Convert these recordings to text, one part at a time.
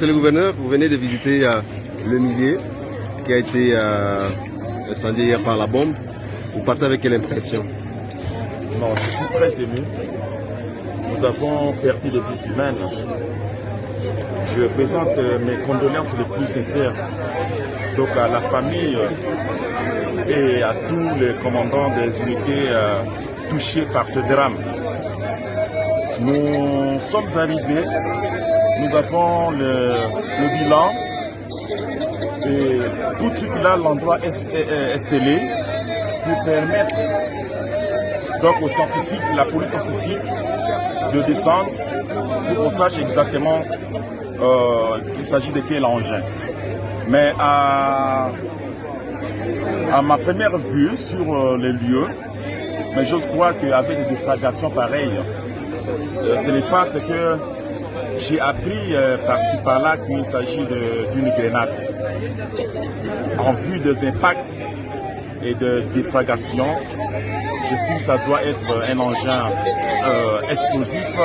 Monsieur le gouverneur, vous venez de visiter le millier qui a été incendié hier par la bombe. Vous partez avec quelle impression? Non, je suis très ému. Nous avons perdu des vies humaines. Je présente mes condoléances les plus sincères donc à la famille et à tous les commandants des unités touchés par ce drame. Nous sommes arrivés, nous avons le bilan et tout de suite là l'endroit est scellé pour permettre donc aux scientifiques, la police scientifique de descendre pour qu'on sache exactement qu'il s'agit de quel engin. Mais à ma première vue sur les lieux, mais j'ose croire qu'avec des déflagrations pareilles, ce n'est pas ce que j'ai appris par-ci par-là qu'il s'agit d'une grenade. En vue des impacts et de déflagrations, j'estime que ça doit être un engin explosif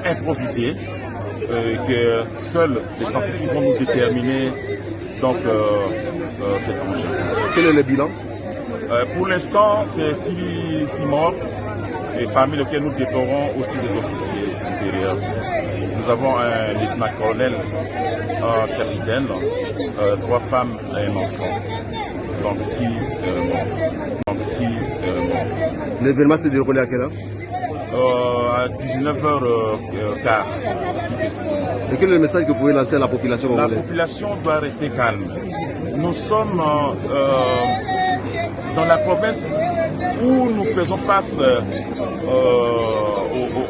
improvisé que seuls les scientifiques vont nous déterminer donc cet engin. Quel est le bilan? Pour l'instant, c'est 6 morts et parmi lesquels nous déplorons aussi des officiers supérieurs. Nous avons un lieutenant-colonel, un capitaine, 3 femmes et un enfant. Donc 6 morts. L'événement s'est déroulé à quelle heure? À 19h15. Et quel est le message que vous pouvez lancer à la population congolaise? La population doit rester calme. Nous sommes dans la province où nous faisons face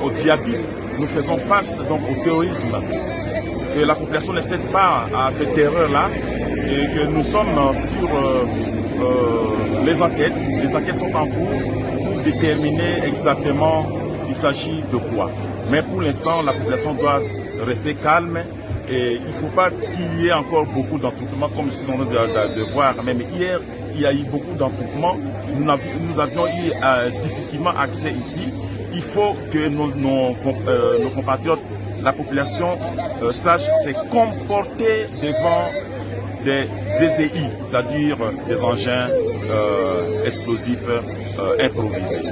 aux djihadistes, nous faisons face donc au terrorisme. Et la population ne cède pas à cette terreur-là et que nous sommes sur les enquêtes. Les enquêtes sont en cours pour déterminer exactement il s'agit de quoi. Mais pour l'instant, la population doit rester calme et il ne faut pas qu'il y ait encore beaucoup d'attroupements comme nous sommes en train de voir. Même hier, il y a eu beaucoup d'attroupements. Nous avions eu difficilement accès ici. Il faut que nos compatriotes, la population, sache se comporter devant des EZI, c'est-à-dire des engins explosifs improvisés.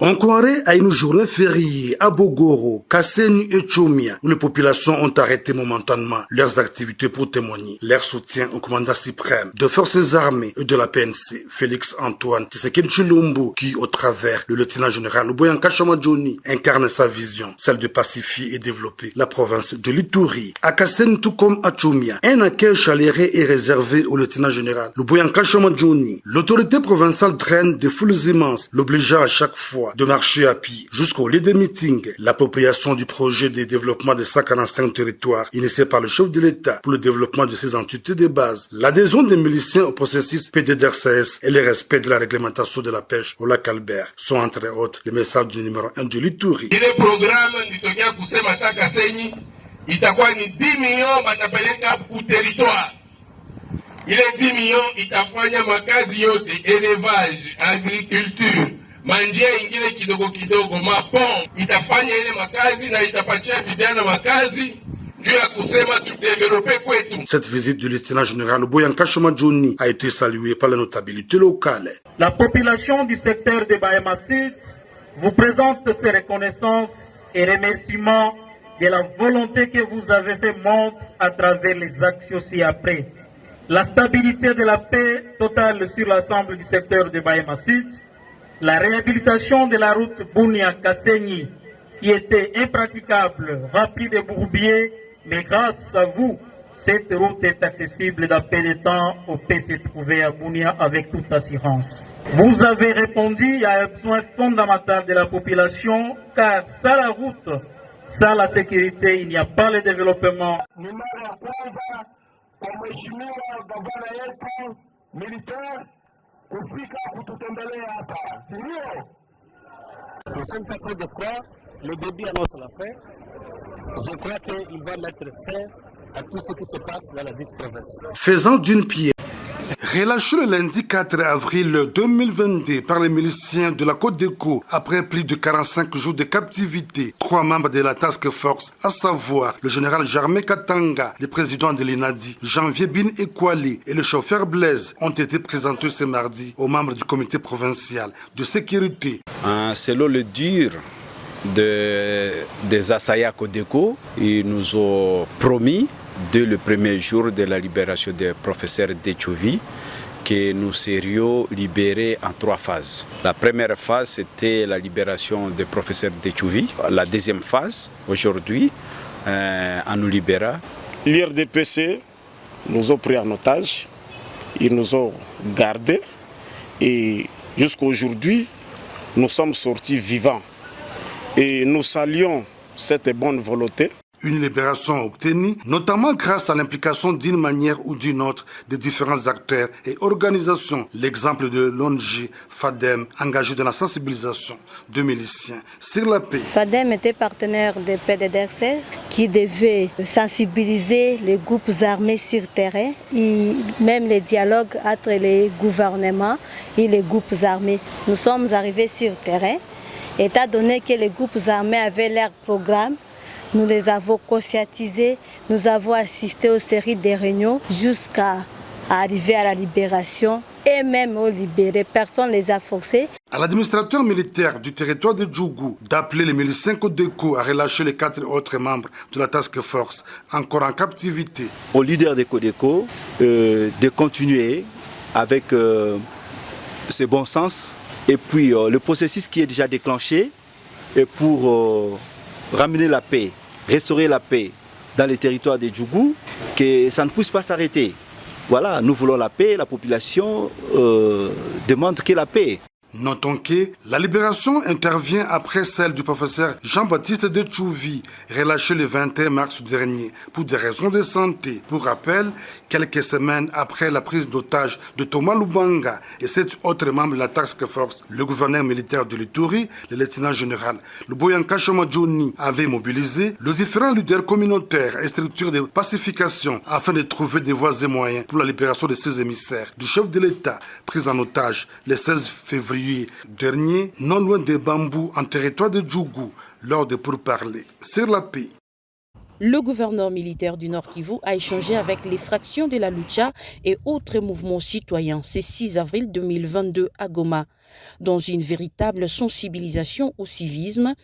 On croirait à une journée fériée à Bogoro, Kasseni et Tchomia, où les populations ont arrêté momentanément leurs activités pour témoigner leur soutien au commandant suprême de forces armées et de la PNC, Félix Antoine Tshisekedi Tshilombo, qui, au travers le lieutenant général Luboyanka Chamadjoni, incarne sa vision, celle de pacifier et développer la province de l'Ituri. À Kasseni, tout comme à Tchomia, un accueil chaleureux est réservé au lieutenant général Luboyanka Chamadjoni. L'autorité provinciale draine de foules immenses, l'obligeant à chaque fois de marcher à pied jusqu'au lieu des meetings. L'appropriation du projet de développement de 145 territoires initié par le chef de l'État pour le développement de ces entités de base. L'adhésion des miliciens au processus PDDRCS et le respect de la réglementation de la pêche au lac Albert sont entre autres les messages du numéro 1 de l'Ituri. Ile programme nitokea kusema taka Senyi itakuwa ni 10 millions batapeleka ku territoire. Ile 10 millions itafanya makazi yote, élevage, agriculture, manjia ingine kidogo kidogo, mapom itafanya ile makazi na itapatia vijana makazi juu ya kusema tudevelope kwetu. Cette visite du lieutenant général Luboyanka Chamadjoni a été saluée par la notabilité locale. La population du secteur de Bahema Sud vous présente ses reconnaissances et remerciements de la volonté que vous avez fait montre à travers les actions ci-après. La stabilité de la paix totale sur l'ensemble du secteur de Bahema Sud, la réhabilitation de la route Bunia-Kasenyi qui était impraticable, remplie de bourbiers, mais grâce à vous, cette route est accessible dans peu de temps au peut se trouver à Bunia avec toute assurance. Vous avez répondu à un besoin fondamental de la population car sans la route, sans la sécurité, il n'y a pas le développement. De quoi le début annonce la fin. Je crois qu'il va mettre fin à tout ce qui se passe dans la ville province. Faisant d'une pierre Relâché le lundi 4 avril 2022 par les miliciens de la Codeco après plus de 45 jours de captivité, 3 membres de la task force, à savoir le général Germain Katanga, le président de l'INADI, Janvier Bin Ekwali et le chauffeur Blaise, ont été présentés ce mardi aux membres du comité provincial de sécurité. Selon le dur des assaillants Codeco, ils nous ont promis dès le premier jour de la libération du professeur Dechovi que nous serions libérés en 3 phases. La première phase, c'était la libération du professeur Dechovi. La deuxième phase, aujourd'hui, on nous libéra. L'IRDPC nous a pris en otage, ils nous ont gardés et jusqu'à aujourd'hui, nous sommes sortis vivants. Et nous saluons cette bonne volonté. Une libération obtenue, notamment grâce à l'implication d'une manière ou d'une autre de différents acteurs et organisations. L'exemple de l'ONG FADEM, engagé dans la sensibilisation de miliciens sur la paix. FADEM était partenaire de PDDRC qui devait sensibiliser les groupes armés sur terrain et même les dialogues entre les gouvernements et les groupes armés. Nous sommes arrivés sur terrain, étant donné que les groupes armés avaient leur programme. Nous les avons conscientisés, nous avons assisté aux séries de réunions jusqu'à arriver à la libération et même aux libérés. Personne ne les a forcés. À l'administrateur militaire du territoire de Djougou d'appeler les miliciens Codeco à relâcher les 4 autres membres de la task force encore en captivité. Au leader de Codeco de continuer avec ce bon sens et puis le processus qui est déjà déclenché et pour ramener la paix, restaurer la paix dans les territoires de Djougou, que ça ne puisse pas s'arrêter. Voilà, nous voulons la paix, la population demande que la paix. Notons que la libération intervient après celle du professeur Jean-Baptiste Dechovi, relâché le 21 mars dernier pour des raisons de santé. Pour rappel, quelques semaines après la prise d'otage de Thomas Lubanga et 7 autres membres de la task force, le gouverneur militaire de l'Ituri, le lieutenant-général Luboyanka Johnny, avait mobilisé les différents leaders communautaires et structures de pacification afin de trouver des voies et moyens pour la libération de ces émissaires du chef de l'État pris en otage le 16 février dernier, non loin de Bambou, en territoire de Djougou, lors de pourparlers sur la paix. Le gouverneur militaire du Nord Kivu a échangé avec les fractions de la Lucha et autres mouvements citoyens ce 6 avril 2022 à Goma, dans une véritable sensibilisation au civisme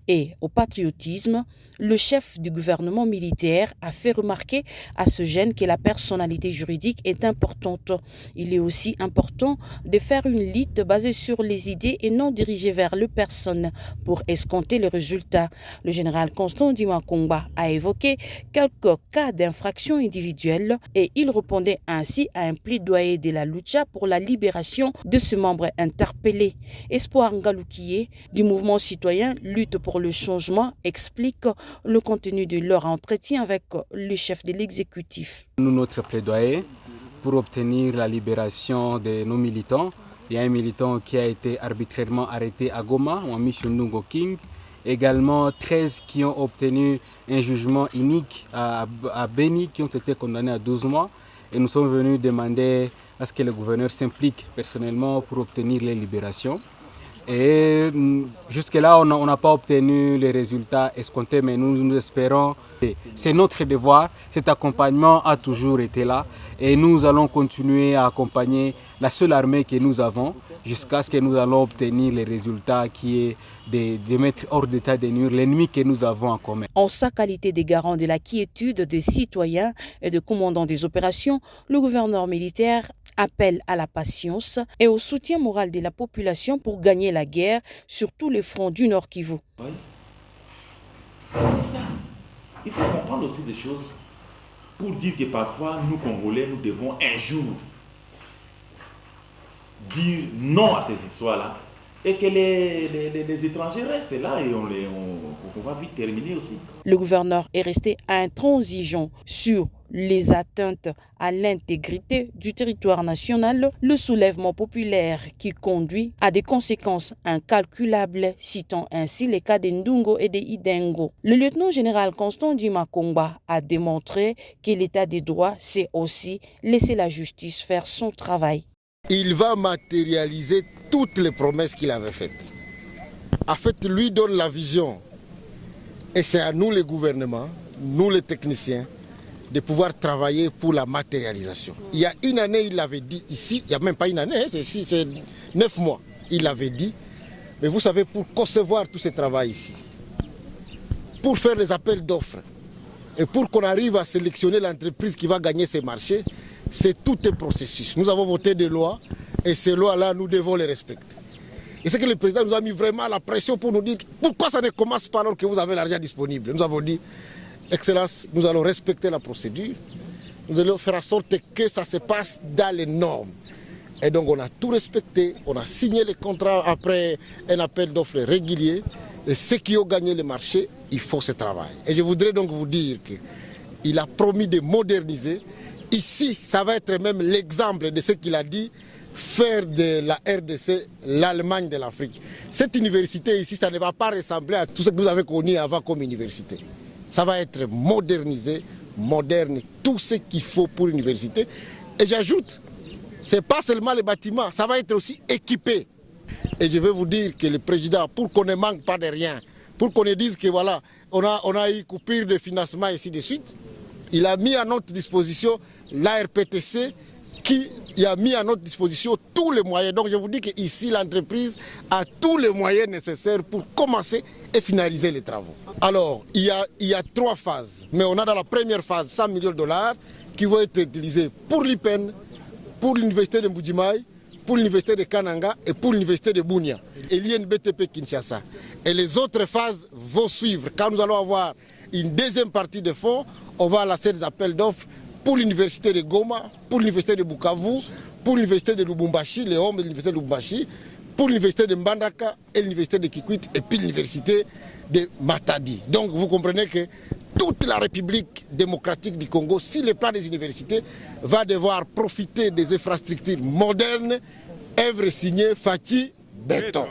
et au patriotisme. Le chef du gouvernement militaire a fait remarquer à ce jeune que la personnalité juridique est importante. Il est aussi important de faire une lutte basée sur les idées et non dirigée vers les personnes pour escompter les résultats. Le général Constant Dimakomba a évoqué quelques cas d'infraction individuelle et il répondait ainsi à un plaidoyer de la Lucha pour la libération de ce membre interpellé. Espoir Ngaloukié du mouvement citoyen Lutte pour le changement explique le contenu de leur entretien avec le chef de l'exécutif. Notre plaidoyer pour obtenir la libération de nos militants. Il y a un militant qui a été arbitrairement arrêté à Goma, on a mis sur Nungo King. Également 13 qui ont obtenu un jugement unique à Beni, qui ont été condamnés à 12 mois. Et nous sommes venus demander à ce que le gouverneur s'implique personnellement pour obtenir les libérations. Et jusque-là, on n'a pas obtenu les résultats escomptés, mais nous espérons. C'est notre devoir. Cet accompagnement a toujours été là. Et nous allons continuer à accompagner la seule armée que nous avons jusqu'à ce que nous allons obtenir les résultats qui est de mettre hors d'état de nuire l'ennemi que nous avons en commun. En sa qualité de garant de la quiétude des citoyens et de commandant des opérations, le gouverneur militaire appelle à la patience et au soutien moral de la population pour gagner la guerre sur tous les fronts du Nord Kivu. Oui. C'est ça. Il faut comprendre aussi des choses pour dire que parfois, nous Congolais, nous devons un jour dire non à ces histoires-là et que les étrangers restent là et on va vite terminer aussi. Le gouverneur est resté intransigeant sur les atteintes à l'intégrité du territoire national, le soulèvement populaire qui conduit à des conséquences incalculables, citant ainsi les cas de Ndungo et de Idengo. Le lieutenant-général Constant Dima-Kongba a démontré que l'état des droits, c'est aussi laisser la justice faire son travail. Il va matérialiser toutes les promesses qu'il avait faites. En fait, lui donne la vision. Et c'est à nous les gouvernements, nous les techniciens, de pouvoir travailler pour la matérialisation. Il y a une année, il l'avait dit ici, il n'y a même pas une année, c'est 9 mois, il l'avait dit. Mais vous savez, pour concevoir tout ce travail ici, pour faire les appels d'offres, et pour qu'on arrive à sélectionner l'entreprise qui va gagner ces marchés, c'est tout un processus. Nous avons voté des lois, et ces lois-là, nous devons les respecter. Et c'est que le président nous a mis vraiment la pression pour nous dire pourquoi ça ne commence pas alors que vous avez l'argent disponible. Nous avons dit, Excellence, nous allons respecter la procédure, nous allons faire en sorte que ça se passe dans les normes. Et donc on a tout respecté, on a signé les contrats après un appel d'offres régulier. Et ceux qui ont gagné le marché, il faut ce travail. Et je voudrais donc vous dire qu'il a promis de moderniser. Ici, ça va être même l'exemple de ce qu'il a dit, faire de la RDC l'Allemagne de l'Afrique. Cette université ici, ça ne va pas ressembler à tout ce que vous avez connu avant comme université. Ça va être modernisé, moderne, tout ce qu'il faut pour l'université. Et j'ajoute, ce n'est pas seulement les bâtiments, ça va être aussi équipé. Et je vais vous dire que le président, pour qu'on ne manque pas de rien, pour qu'on ne dise que voilà, on a eu coupure de financement et ainsi de suite, il a mis à notre disposition l'ARPTC qui a mis à notre disposition tous les moyens. Donc je vous dis qu'ici, l'entreprise a tous les moyens nécessaires pour commencer et finaliser les travaux. Alors, il y a 3 phases. Mais on a dans la première phase 100 millions de dollars qui vont être utilisés pour l'IPEN, pour l'université de Mbujimai, pour l'université de Kananga et pour l'université de Bunia. Et l'INBTP Kinshasa. Et les autres phases vont suivre. Quand nous allons avoir une deuxième partie de fonds, on va lancer des appels d'offres pour l'université de Goma, pour l'université de Bukavu, pour l'université de Lubumbashi, les hommes de l'université de Lubumbashi, pour l'université de Mbandaka et l'université de Kikwit et puis l'université de Matadi. Donc vous comprenez que toute la République démocratique du Congo, si le plan des universités, va devoir profiter des infrastructures modernes, œuvre signée Fati Béton.